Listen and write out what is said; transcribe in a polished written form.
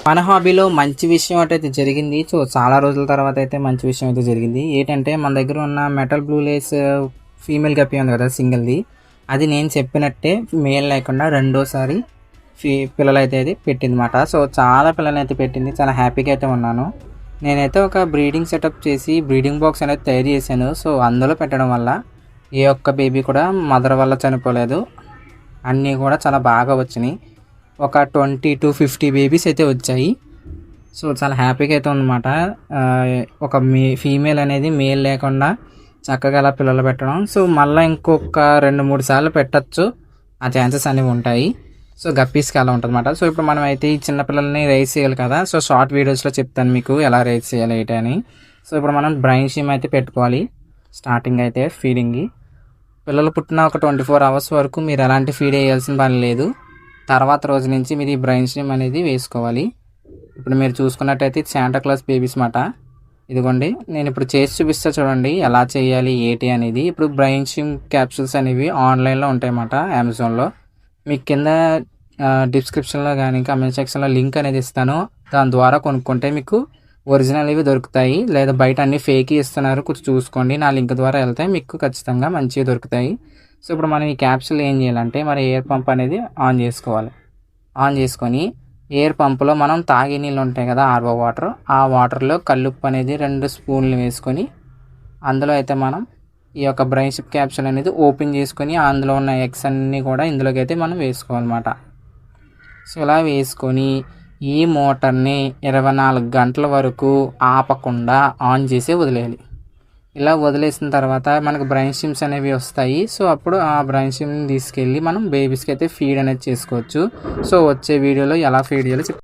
మన హాబీలో మంచి విషయం అయితే జరిగింది. సో, చాలా రోజుల తర్వాత అయితే మంచి విషయం అయితే జరిగింది. ఏంటంటే మన దగ్గర ఉన్న metal blue lace female guppy ఉంది కదా సింగిల్‌ది. అది నేను చెప్పినట్టే మేల్ లేకుండా రెండోసారి పిల్లలైతే అది పెట్టిందన్నమాట. సో, చాలా పిల్లలైతే పెట్టింది. చాలా హ్యాపీగా అయితే ఉన్నాను. నేనైతే ఒక బ్రీడింగ్ సెటప్ చేసి బ్రీడింగ్ బాక్స్ అనేది తయారు చేశాను. సో, అందులో పెట్టడం వల్ల ఏ ఒక్క బేబీ కూడా మదర్ వల్ల చనిపోలేదు. అన్నీ కూడా చాలా బాగా వచ్చినాయి. ఒక 20-50 బేబీస్ అయితే వచ్చాయి. సో, చాలా హ్యాపీగా అయితే ఉందన్నమాట. ఒక ఫీమేల్ అనేది మేల్ లేకుండా చక్కగా అలా పిల్లలు పెట్టడం. సో, మళ్ళీ ఇంకొక 2-3 సార్లు పెట్టచ్చు. ఆ ఛాన్సెస్ అనేవి ఉంటాయి. సో, గప్పీస్కి అలా ఉంటుందన్నమాట. సో, ఇప్పుడు మనం అయితే ఈ చిన్న పిల్లల్ని రైజ్ చేయాలి కదా. సో, షార్ట్ వీడియోస్లో చెప్తాను మీకు ఎలా రైజ్ చేయాలి ఏంటి అని. సో, ఇప్పుడు మనం బ్రైన్ షీమ్ అయితే పెట్టుకోవాలి. స్టార్టింగ్ అయితే ఫీడింగ్కి పిల్లలు పుట్టిన ఒక 24 అవర్స్ వరకు మీరు ఎలాంటి ఫీడ్ వేయాల్సిన పని లేదు. తర్వాత రోజు నుంచి మీరు ఈ బ్రైన్ స్ట్రీమ్ అనేది వేసుకోవాలి. ఇప్పుడు మీరు చూసుకున్నట్టయితే శాంటా క్లాస్ బేబీస్ మాట. ఇదిగోండి నేను ఇప్పుడు చేసి చూపిస్తా చూడండి ఎలా చేయాలి ఏంటి అనేది. ఇప్పుడు బ్రైన్ స్ట్రీమ్ క్యాప్సూల్స్ అనేవి ఆన్లైన్లో ఉంటాయన్నమాట అమెజాన్లో. మీకు కింద డిస్క్రిప్షన్లో కానీ కామెంట్ సెక్షన్లో లింక్ అనేది ఇస్తాను. దాని ద్వారా కొనుక్కుంటే మీకు ఒరిజినల్ ఇవి దొరుకుతాయి. లేదా బయట అన్ని ఫేక్ ఇస్తున్నారు, కొంచెం చూసుకోండి. నా లింక్ ద్వారా వెళ్తే మీకు ఖచ్చితంగా మంచిగా దొరుకుతాయి. సో, ఇప్పుడు మనం ఈ క్యాప్సూల్ ఏం చేయాలంటే మరి ఎయిర్ పంప్ అనేది ఆన్ చేసుకోవాలి. ఆన్ చేసుకొని ఎయిర్ పంపులో మనం తాగే నీళ్ళు ఉంటాయి కదా ఆర్ఓ వాటర్, ఆ వాటర్లో కల్లుప్పు అనేది 2 స్పూన్లు వేసుకొని అందులో అయితే మనం ఈ యొక్క బ్రైన్ షిప్ క్యాప్సూల్ అనేది ఓపెన్ చేసుకొని అందులో ఉన్న ఎగ్స్ అన్నీ కూడా ఇందులోకి అయితే మనం వేసుకోవాలన్నమాట. సో, ఇలా వేసుకొని ఈ మోటార్ని 24 గంటల వరకు ఆపకుండా ఆన్ చేసి వదిలేయాలి. ఇలా వదిలేసిన తర్వాత మనకు బ్రైన్ స్ట్రీమ్స్ అనేవి వస్తాయి. సో, అప్పుడు ఆ బ్రైన్ స్ట్రీమ్ని తీసుకెళ్ళి మనం బేబీస్కి అయితే ఫీడ్ అనేది చేసుకోవచ్చు. సో, వచ్చే వీడియోలో ఎలా ఫీడ్ చేయాలో